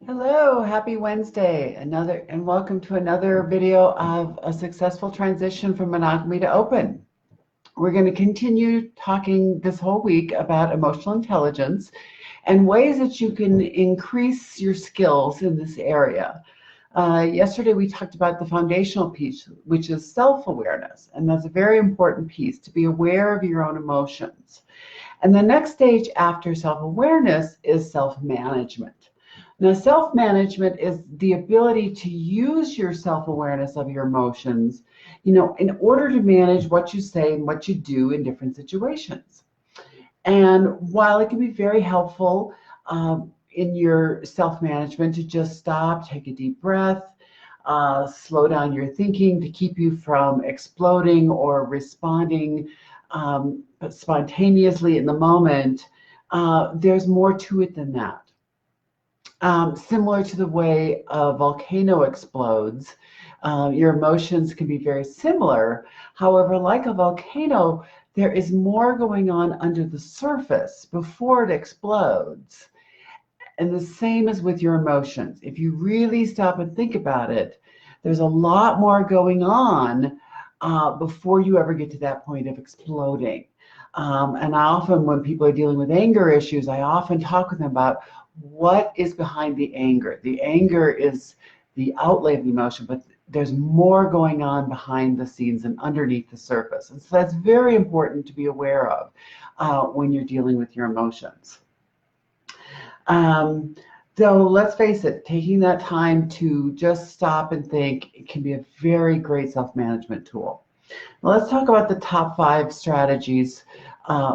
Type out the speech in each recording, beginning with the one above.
Hello, happy Wednesday. And welcome to another video of a successful transition from monogamy to open. We're going to continue talking this whole week about emotional intelligence and ways that you can increase your skills in this area. Yesterday we talked about the foundational piece, which is self-awareness, and that's a very important piece, to be aware of your own emotions. And the next stage after self-awareness is self-management. Now, self-management is the ability to use your self-awareness of your emotions, in order to manage what you say and what you do in different situations. And while it can be very helpful in your self-management to just stop, take a deep breath, slow down your thinking to keep you from exploding or responding spontaneously in the moment, there's more to it than that. Similar to the way a volcano explodes, your emotions can be very similar. However, like a volcano, there is more going on under the surface before it explodes. And the same as with your emotions. If you really stop and think about it, there's a lot more going on before you ever get to that point of exploding. And I often, when people are dealing with anger issues, I often talk with them about what is behind the anger. The anger is the outlay of the emotion, but there's more going on behind the scenes and underneath the surface. And so that's very important to be aware of when you're dealing with your emotions. Though let's face it, taking that time to just stop and think, it can be a very great self-management tool. Now let's talk about the top 5 strategies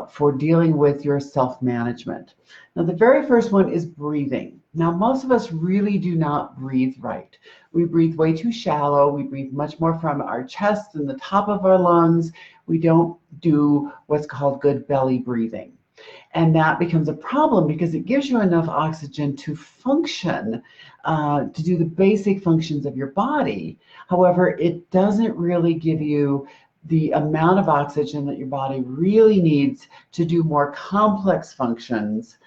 for dealing with your self-management. Now, the very first one is breathing. Now, most of us really do not breathe right. We breathe way too shallow. We breathe much more from our chest and the top of our lungs. We don't do what's called good belly breathing. And that becomes a problem because it gives you enough oxygen to function, to do the basic functions of your body. However, it doesn't really give you the amount of oxygen that your body really needs to do more complex functions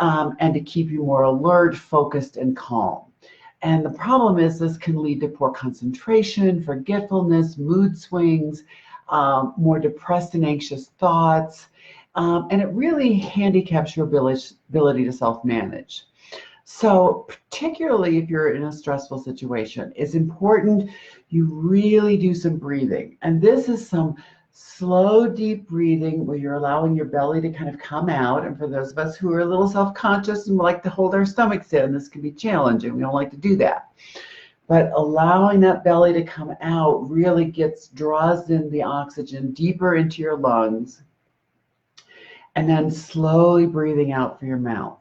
and to keep you more alert, focused, and calm. And the problem is this can lead to poor concentration, forgetfulness, mood swings, more depressed and anxious thoughts, and it really handicaps your ability to self-manage. So particularly if you're in a stressful situation, it's important you really do some breathing. And this is some slow, deep breathing where you're allowing your belly to kind of come out. And for those of us who are a little self-conscious and like to hold our stomachs in, this can be challenging. We don't like to do that. But allowing that belly to come out really draws in the oxygen deeper into your lungs, and then slowly breathing out through your mouth.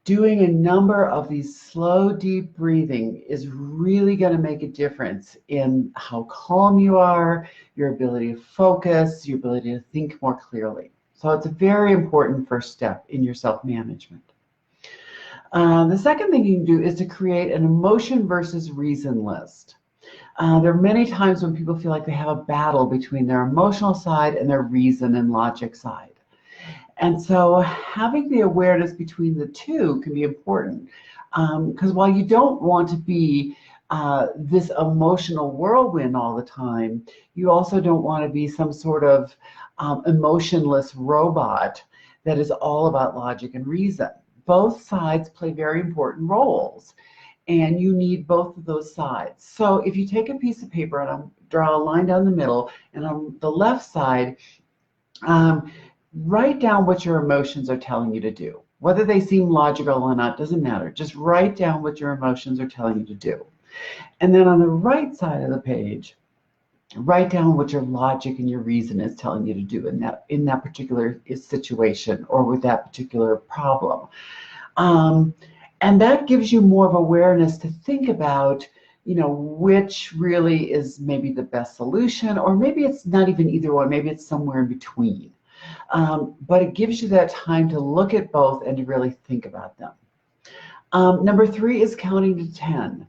Doing a number of these slow, deep breathing is really going to make a difference in how calm you are, your ability to focus, your ability to think more clearly. So it's a very important first step in your self-management. The second thing you can do is to create an emotion versus reason list. There are many times when people feel like they have a battle between their emotional side and their reason and logic side. And so having the awareness between the two can be important, because while you don't want to be this emotional whirlwind all the time, you also don't want to be some sort of emotionless robot that is all about logic and reason. Both sides play very important roles, and you need both of those sides. So if you take a piece of paper and I'll draw a line down the middle, and on the left side, write down what your emotions are telling you to do. Whether they seem logical or not doesn't matter. Just write down what your emotions are telling you to do. And then on the right side of the page, write down what your logic and your reason is telling you to do in that particular situation or with that particular problem. And that gives you more of awareness to think about, which really is maybe the best solution, or maybe it's not even either one. Maybe it's somewhere in between. But it gives you that time to look at both and to really think about them. Number 3 is counting to 10.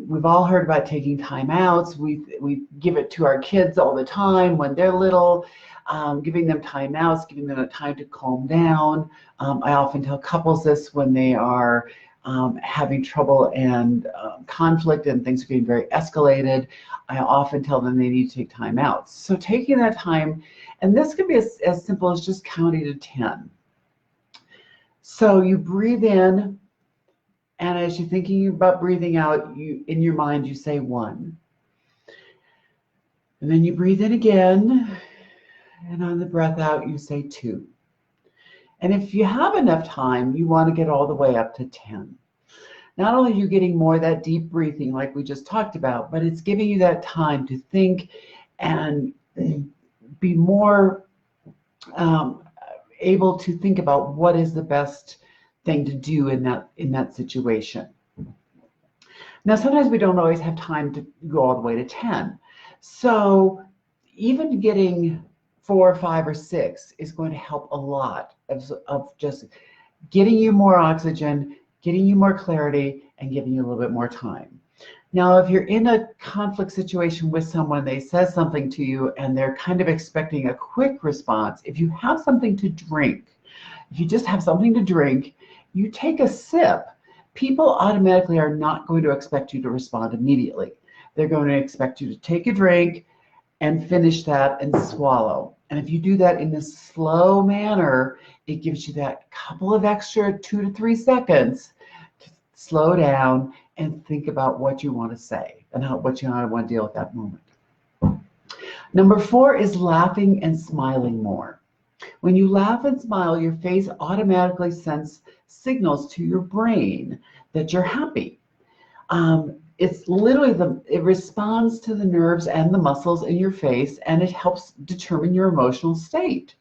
We've all heard about taking time outs. We give it to our kids all the time when they're little, giving them time outs, giving them a time to calm down. I often tell couples this when they are having trouble and conflict and things are getting very escalated, I often tell them they need to take time out. So taking that time, and this can be as simple as just counting to 10. So you breathe in, and as you're thinking about breathing out, you in your mind you say 1. And then you breathe in again, and on the breath out you say 2. And if you have enough time, you want to get all the way up to 10. Not only are you getting more of that deep breathing like we just talked about, but it's giving you that time to think and be more able to think about what is the best thing to do in that situation. Now, sometimes we don't always have time to go all the way to 10. So even getting 4 or 5 or 6 is going to help a lot of just getting you more oxygen, getting you more clarity, and giving you a little bit more time. Now, if you're in a conflict situation with someone, they says something to you and they're kind of expecting a quick response, if you have something to drink, if you just have something to drink, you take a sip, people automatically are not going to expect you to respond immediately. They're going to expect you to take a drink and finish that and swallow. And if you do that in a slow manner, it gives you that couple of extra 2 to 3 seconds to slow down and think about what you want to say and what you want to deal with that moment. Number 4 is laughing and smiling more. When you laugh and smile, your face automatically sends signals to your brain that you're happy. It's literally it responds to the nerves and the muscles in your face, and it helps determine your emotional state.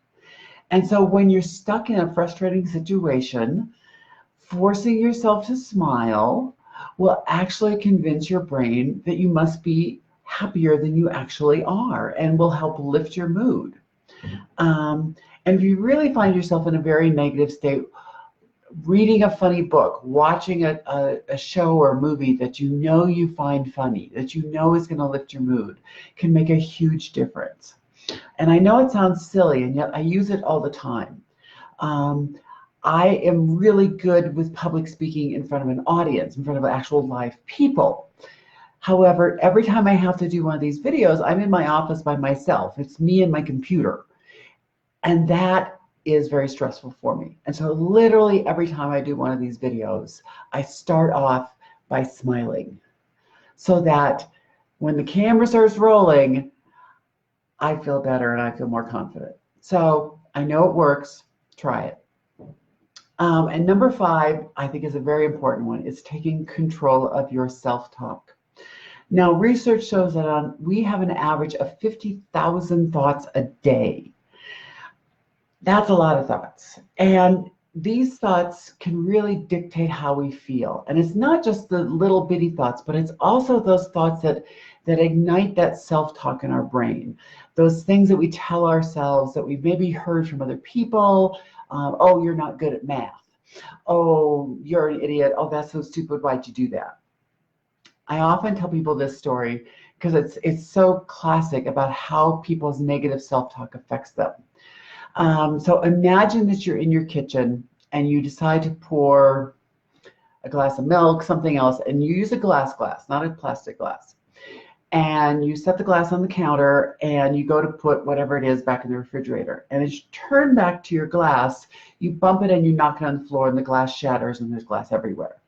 And so when you're stuck in a frustrating situation, forcing yourself to smile will actually convince your brain that you must be happier than you actually are, and will help lift your mood. And if you really find yourself in a very negative state, reading a funny book, watching a show or a movie that you know you find funny, that you know is going to lift your mood, can make a huge difference. And I know it sounds silly, and yet I use it all the time. I am really good with public speaking in front of an audience, in front of actual live people. However, every time I have to do one of these videos, I'm in my office by myself. It's me and my computer. And that is very stressful for me. And so literally every time I do one of these videos, I start off by smiling so that when the camera starts rolling, I feel better and I feel more confident. So I know it works. Try it. And number 5, I think, is a very important one. It's taking control of your self-talk. Now, research shows that we have an average of 50,000 thoughts a day. That's a lot of thoughts. And these thoughts can really dictate how we feel. And it's not just the little bitty thoughts, but it's also those thoughts that ignite that self-talk in our brain. Those things that we tell ourselves that we've maybe heard from other people. Oh, you're not good at math. Oh, you're an idiot. Oh, that's so stupid. Why'd you do that? I often tell people this story because it's so classic about how people's negative self-talk affects them. So imagine that you're in your kitchen and you decide to pour a glass of milk, something else, and you use a glass, not a plastic glass. And you set the glass on the counter and you go to put whatever it is back in the refrigerator. And as you turn back to your glass, you bump it and you knock it on the floor and the glass shatters and there's glass everywhere.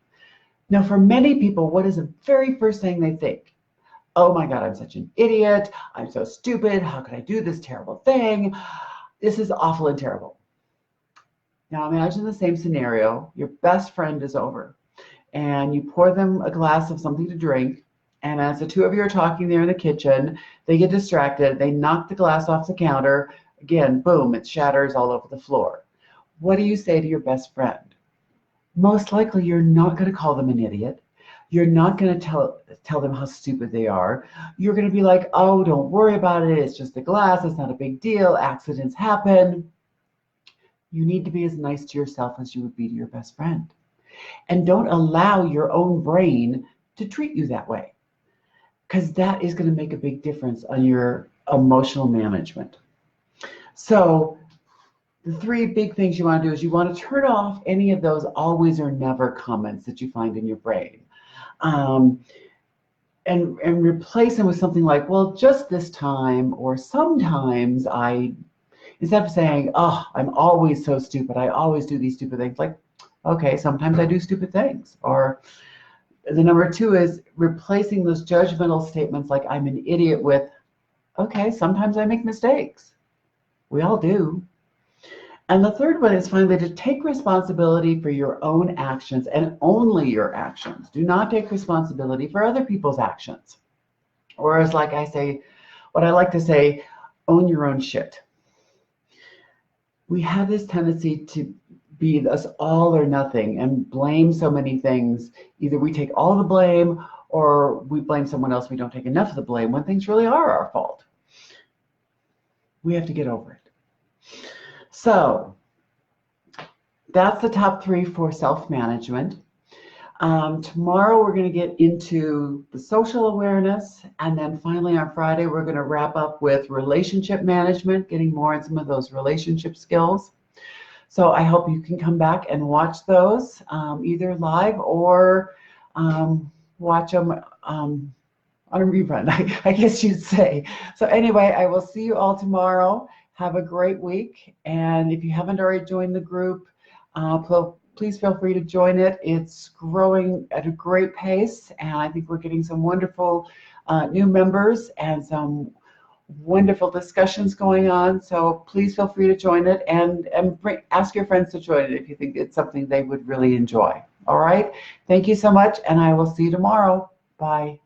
Now, for many people, what is the very first thing they think? Oh my God, I'm such an idiot. I'm so stupid. How could I do this terrible thing? This is awful and terrible. Now imagine the same scenario. Your best friend is over and you pour them a glass of something to drink. And as the two of you are talking there in the kitchen, they get distracted. They knock the glass off the counter. Again, boom, it shatters all over the floor. What do you say to your best friend? Most likely you're not going to call them an idiot. You're not going to tell them how stupid they are. You're going to be like, oh, don't worry about it. It's just a glass. It's not a big deal. Accidents happen. You need to be as nice to yourself as you would be to your best friend. And don't allow your own brain to treat you that way, because that is going to make a big difference on your emotional management. So the three big things you want to do is you want to turn off any of those always or never comments that you find in your brain. And replace them with something like, well, just this time, or sometimes instead of saying, oh, I'm always so stupid, I always do these stupid things, like, okay, sometimes I do stupid things. Or the number two is replacing those judgmental statements like I'm an idiot with, okay, sometimes I make mistakes. We all do. And the third one is finally to take responsibility for your own actions and only your actions. Do not take responsibility for other people's actions. Or as like I say, what I like to say, own your own shit. We have this tendency to be this all or nothing and blame so many things. Either we take all the blame or we blame someone else. We don't take enough of the blame when things really are our fault. We have to get over it. So that's the top three for self-management. Tomorrow we're going to get into the social awareness, and then finally on Friday we're going to wrap up with relationship management, getting more in some of those relationship skills. So I hope you can come back and watch those either live or watch them on a rerun, I guess you'd say. So anyway, I will see you all tomorrow. Have a great week, and if you haven't already joined the group, please feel free to join it. It's growing at a great pace, and I think we're getting some wonderful new members and some wonderful discussions going on. So please feel free to join it, and ask your friends to join it if you think it's something they would really enjoy. All right. Thank you so much, and I will see you tomorrow. Bye.